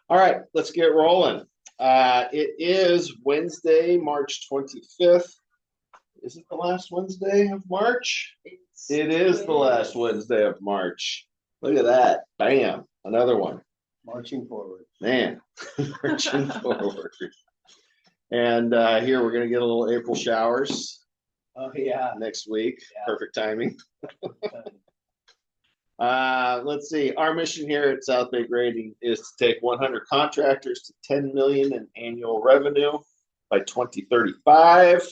All right, let's get rolling. It is Wednesday, March 25th. Is it the last Wednesday of March? It is the last Wednesday of March. Look at that. Bam. Another one. Marching forward. Man, marching forward. And here we're going to get a little April showers. Oh, yeah. Next week. Yeah. Perfect timing. Let's see. Our mission here at South Bay Grading is to take 100 contractors to 10 million in annual revenue by 2035.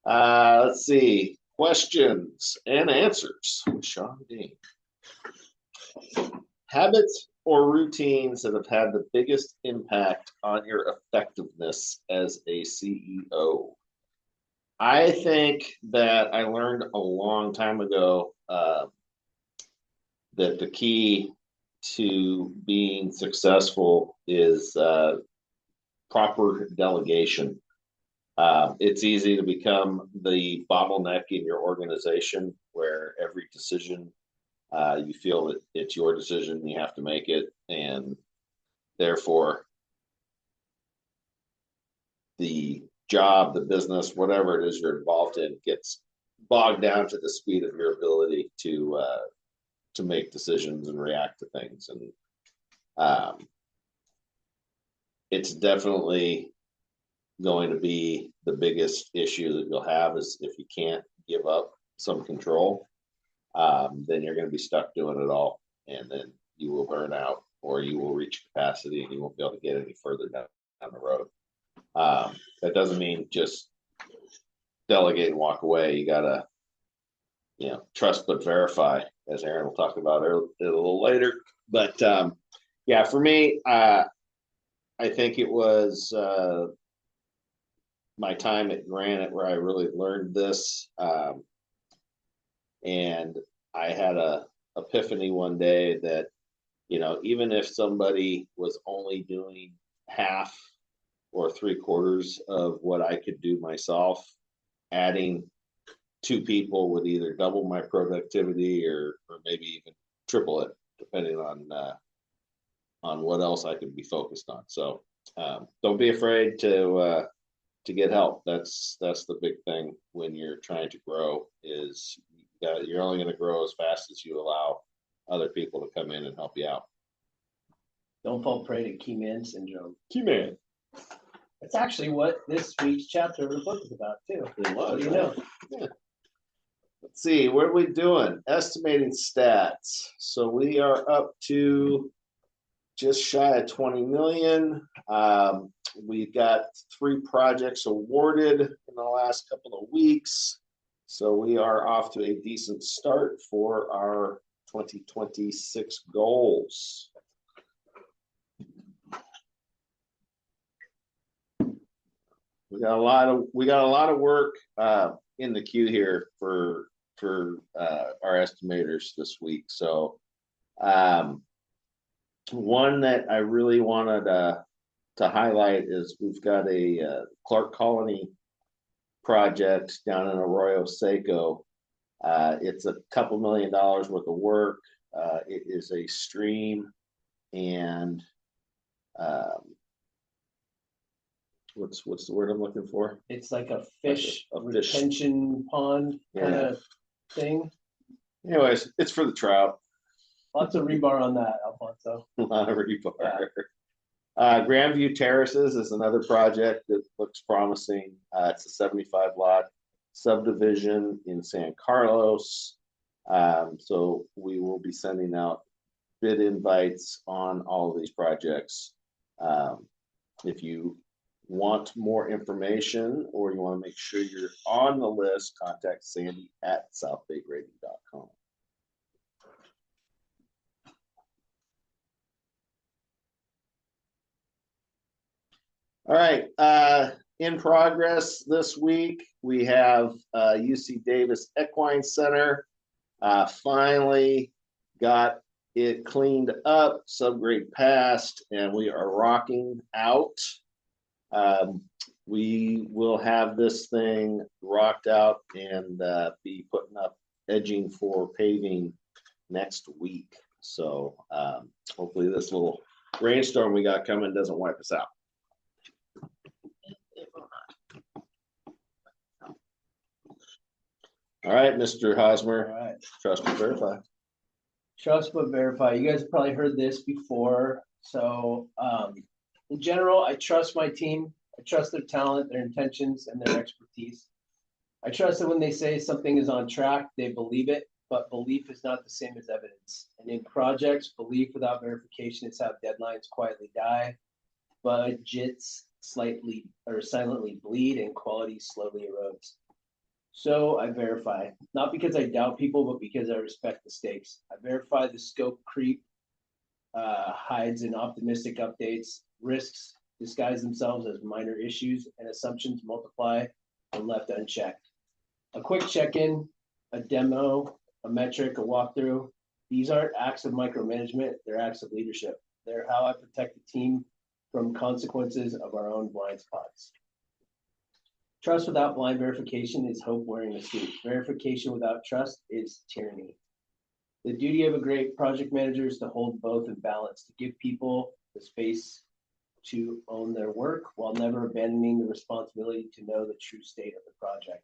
Let's see. Questions and answers with Sean Dean. Habits or routines that have had the biggest impact on your effectiveness as a CEO? I think that I learned a long time ago that the key to being successful is proper delegation. It's easy to become the bottleneck in your organization where every decision you feel that it's your decision, you have to make it, and therefore the job, the business, whatever it is you're involved in, gets bogged down to the speed of your ability to make decisions and react to things. And it's definitely going to be the biggest issue that you'll have is if you can't give up some control, then you're going to be stuck doing it all, and then you will burn out or you will reach capacity and you won't be able to get any further down the road. That doesn't mean just delegate and walk away. You gotta, trust but verify, as Aaron will talk about a little later. But yeah, for me, I think it was my time at Granite where I really learned this. And I had a epiphany one day that, even if somebody was only doing half or 3/4 of what I could do myself, adding 2 people would either double my productivity or maybe even triple it, depending on what else I could be focused on. So don't be afraid to get help. That's the big thing when you're trying to grow is you're only going to grow as fast as you allow other people to come in and help you out. Don't fall prey to key man syndrome. Key man. It's actually what this week's chapter of the book is about, too. It was. Yeah. Let's see, what are we doing? Estimating stats. So we are up to just shy of 20 million. We've got 3 projects awarded in the last couple of weeks. So we are off to a decent start for our 2026 goals. We got a lot of work in the queue here for our estimators this week. So one that I really wanted to highlight is we've got a Clark Colony project down in Arroyo Seco. It's a couple $1 million worth of work. It is a stream and what's the word I'm looking for? It's like a fish retention pond kind of thing. Anyways, it's for the trout. Lots of rebar on that, Alfonso. A lot of rebar. Yeah. Grandview Terraces is another project that looks promising. It's a 75 lot subdivision in San Carlos. So we will be sending out bid invites on all of these projects. If you want more information or you want to make sure you're on the list, contact Sandy at southbaygrading.com. All right, in progress this week, we have UC Davis Equine Center. Finally got it cleaned up, subgrade passed, and we are rocking out. We will have this thing rocked out and be putting up edging for paving next week. So hopefully this little rainstorm we got coming doesn't wipe us out. All right, Mr. Hosmer. All right. Trust but verify. Trust but verify. You guys probably heard this before. So in general, I trust my team. I trust their talent, their intentions, and their expertise. I trust that when they say something is on track, they believe it, but belief is not the same as evidence. And in projects, belief without verification is how deadlines quietly die, budgets slightly or silently bleed, and quality slowly erodes. So I verify, not because I doubt people, but because I respect the stakes. I verify the scope creep hides in optimistic updates, risks disguise themselves as minor issues, and assumptions multiply when left unchecked. A quick check-in, a demo, a metric, a walkthrough. These aren't acts of micromanagement, they're acts of leadership. They're how I protect the team from consequences of our own blind spots. Trust without blind verification is hope wearing a suit. Verification without trust is tyranny. The duty of a great project manager is to hold both in balance, to give people the space to own their work while never abandoning the responsibility to know the true state of the project.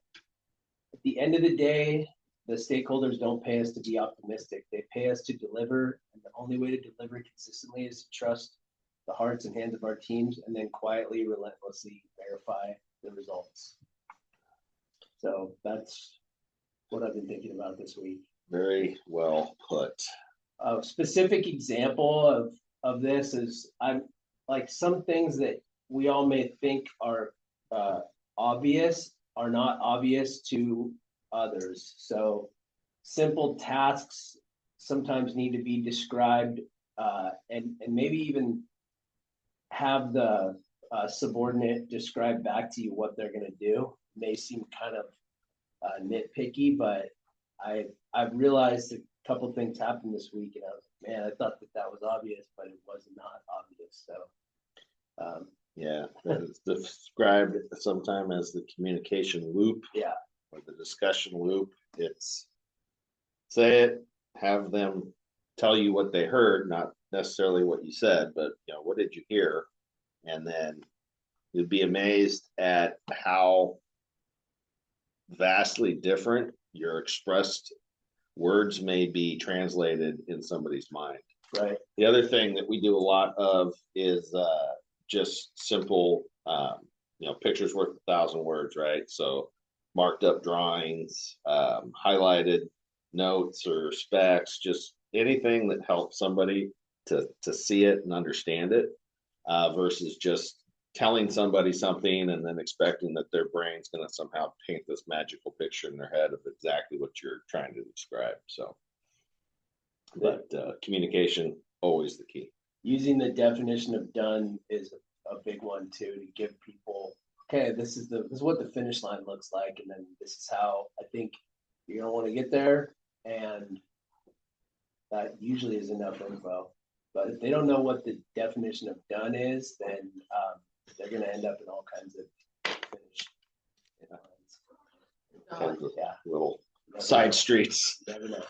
At the end of the day, the stakeholders don't pay us to be optimistic. They pay us to deliver, and the only way to deliver consistently is to trust the hearts and hands of our teams and then quietly, relentlessly verify the results. So that's what I've been thinking about this week. Very well put. A specific example of this is I'm like some things that we all may think are obvious are not obvious to others. So simple tasks sometimes need to be described and maybe even have the subordinate describe back to you what they're going to do. May seem kind of nitpicky, but I've realized a couple things happened this week, and I was like, man, I thought that was obvious, but it was not obvious. So yeah, it's described sometimes as the communication loop. Yeah. Or the discussion loop. It's say it, have them tell you what they heard, not necessarily what you said, but what did you hear? And then you'd be amazed at how vastly different your expressed words may be translated in somebody's mind. Right. The other thing that we do a lot of is just simple, pictures worth 1,000 words, right? So marked up drawings, highlighted notes or specs, just anything that helps somebody to see it and understand it, versus just telling somebody something and then expecting that their brain's going to somehow paint this magical picture in their head of exactly what you're trying to describe. So, but communication, always the key. Using the definition of done is a big one too, to give people, okay, this is what the finish line looks like, and then this is how I think you're gonna want to get there, and that usually is enough info. But if they don't know what the definition of done is, then they're gonna end up in all kinds of finish. Yeah. Little side streets. Never know.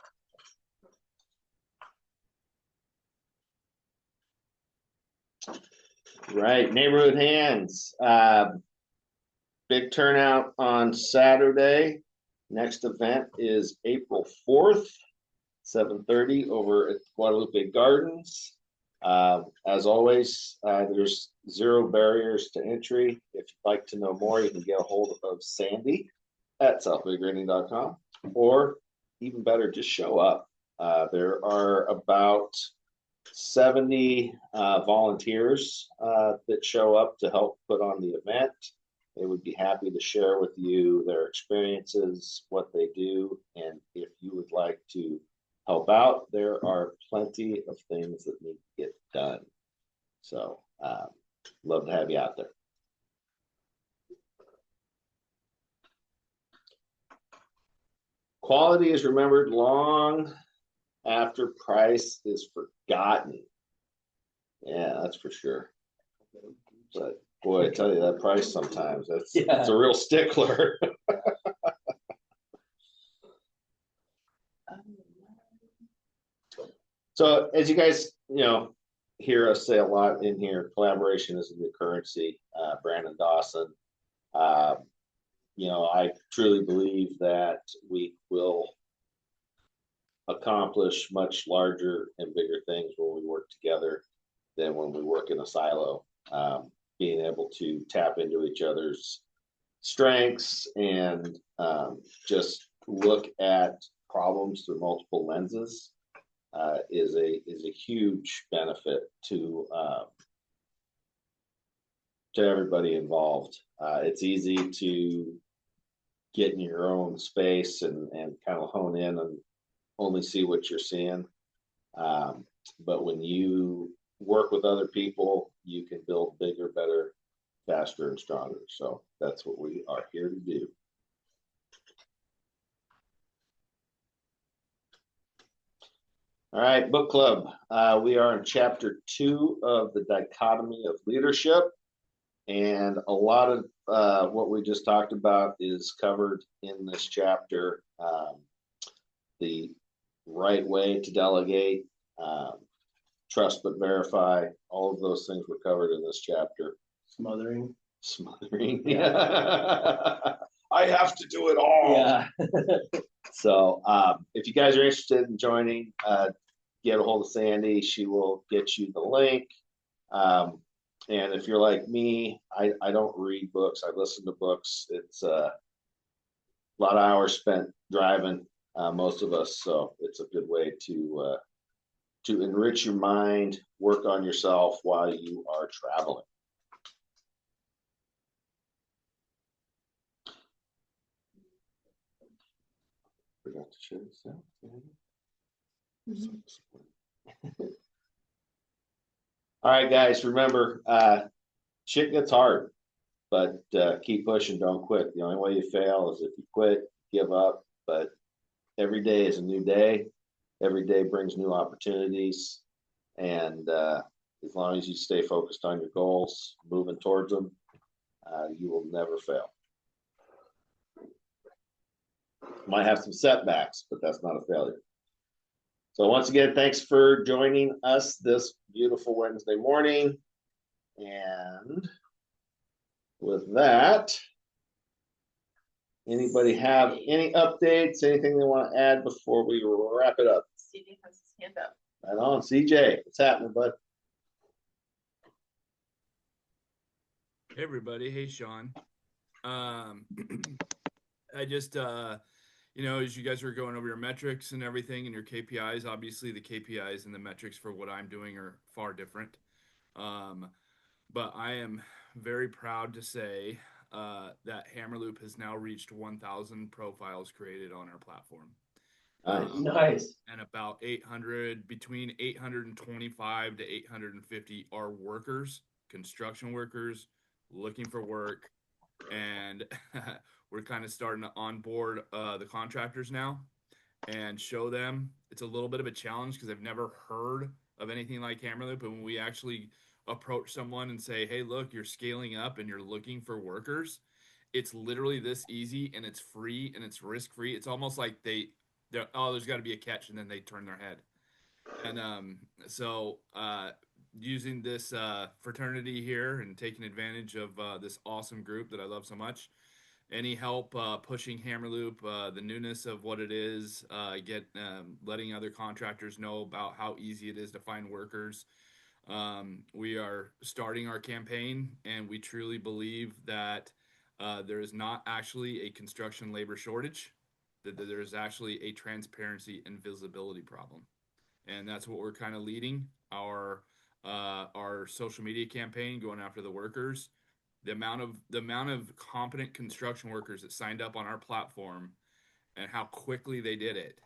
Right, neighborhood hands. Big turnout on Saturday. Next event is April 4th, 7:30 over at Guadalupe Gardens. As always, there's 0 barriers to entry. If you'd like to know more, you can get a hold of Sandy at southbigrading.com, or even better, just show up. There are about 70 volunteers that show up to help put on the event. They would be happy to share with you their experiences, what they do, and if you would like to help out, there are plenty of things that need to get done. So love to have you out there. Quality is remembered long after price is forgotten. Yeah, that's for sure. But boy, I tell you, that price sometimes, it's a real stickler. So as you guys, hear us say a lot in here, collaboration is a new currency. Brandon Dawson, uh, I truly believe that we will accomplish much larger and bigger things when we work together than when we work in a silo. Being able to tap into each other's strengths and just look at problems through multiple lenses is a huge benefit to everybody involved. It's easy to get in your own space and kind of hone in and only see what you're seeing. But when you work with other people, you can build bigger, better, faster, and stronger. So that's what we are here to do. All right, book club. We are in chapter 2 of the Dichotomy of Leadership. And a lot of what we just talked about is covered in this chapter. The right way to delegate, trust but verify, all of those things were covered in this chapter. Smothering. Yeah. I have to do it all. Yeah. So if you guys are interested in joining, get a hold of Sandy. She will get you the link. And if you're like me, I don't read books. I listen to books. It's a lot of hours spent driving, most of us. So it's a good way to enrich your mind, work on yourself while you are traveling. Forgot to share this out. All right, guys, remember, shit gets hard, but keep pushing, don't quit. The only way you fail is if you quit, give up, but every day is a new day. Every day brings new opportunities, and as long as you stay focused on your goals, moving towards them, you will never fail. Might have some setbacks, but that's not a failure. So once again, thanks for joining us this beautiful Wednesday morning. And with that, anybody have any updates, anything they want to add before we wrap it up? CJ has his hand up. Right on, CJ. What's happening, bud? Hey everybody, hey Sean. I just as you guys are going over your metrics and everything and your KPIs, obviously the KPIs and the metrics for what I'm doing are far different. But I am very proud to say that Hammerloop has now reached 1,000 profiles created on our platform. Nice. And about between 825 to 850 are workers, construction workers, looking for work. And we're kind of starting to onboard the contractors now and show them. It's a little bit of a challenge because I've never heard of anything like Hammerloop. And when we actually approach someone and say, hey, look, you're scaling up and you're looking for workers, it's literally this easy and it's free and it's risk-free. It's almost like there's got to be a catch, and then they turn their head. And so using this fraternity here and taking advantage of this awesome group that I love so much, any help pushing Hammerloop, the newness of what it is, letting other contractors know about how easy it is to find workers. We are starting our campaign, and we truly believe that there is not actually a construction labor shortage, that there is actually a transparency and visibility problem. And that's what we're kind of leading our social media campaign, going after the workers. The amount of competent construction workers that signed up on our platform and how quickly they did it,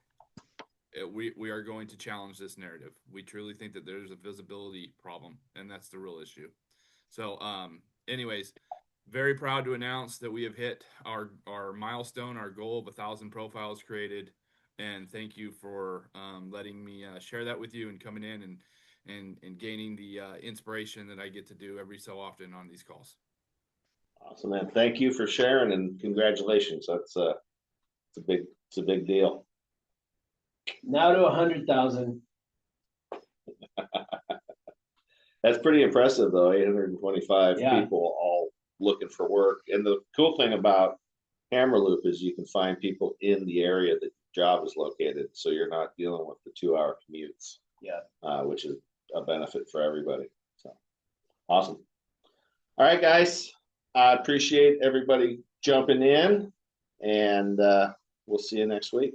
we are going to challenge this narrative. We truly think that there's a visibility problem, and that's the real issue. So anyways, very proud to announce that we have hit our milestone, our goal of 1,000 profiles created. And thank you for letting me share that with you and coming in and gaining the inspiration that I get to do every so often on these calls. Awesome, man. Thank you for sharing, and congratulations. It's a big deal. Now to 100,000. That's pretty impressive, though. 825 Yeah. people all looking for work. And the cool thing about Hammerloop is you can find people in the area that the job is located, so you're not dealing with the 2-hour commutes. Yeah. Which is a benefit for everybody. So awesome. All right, guys. I appreciate everybody jumping in, and we'll see you next week.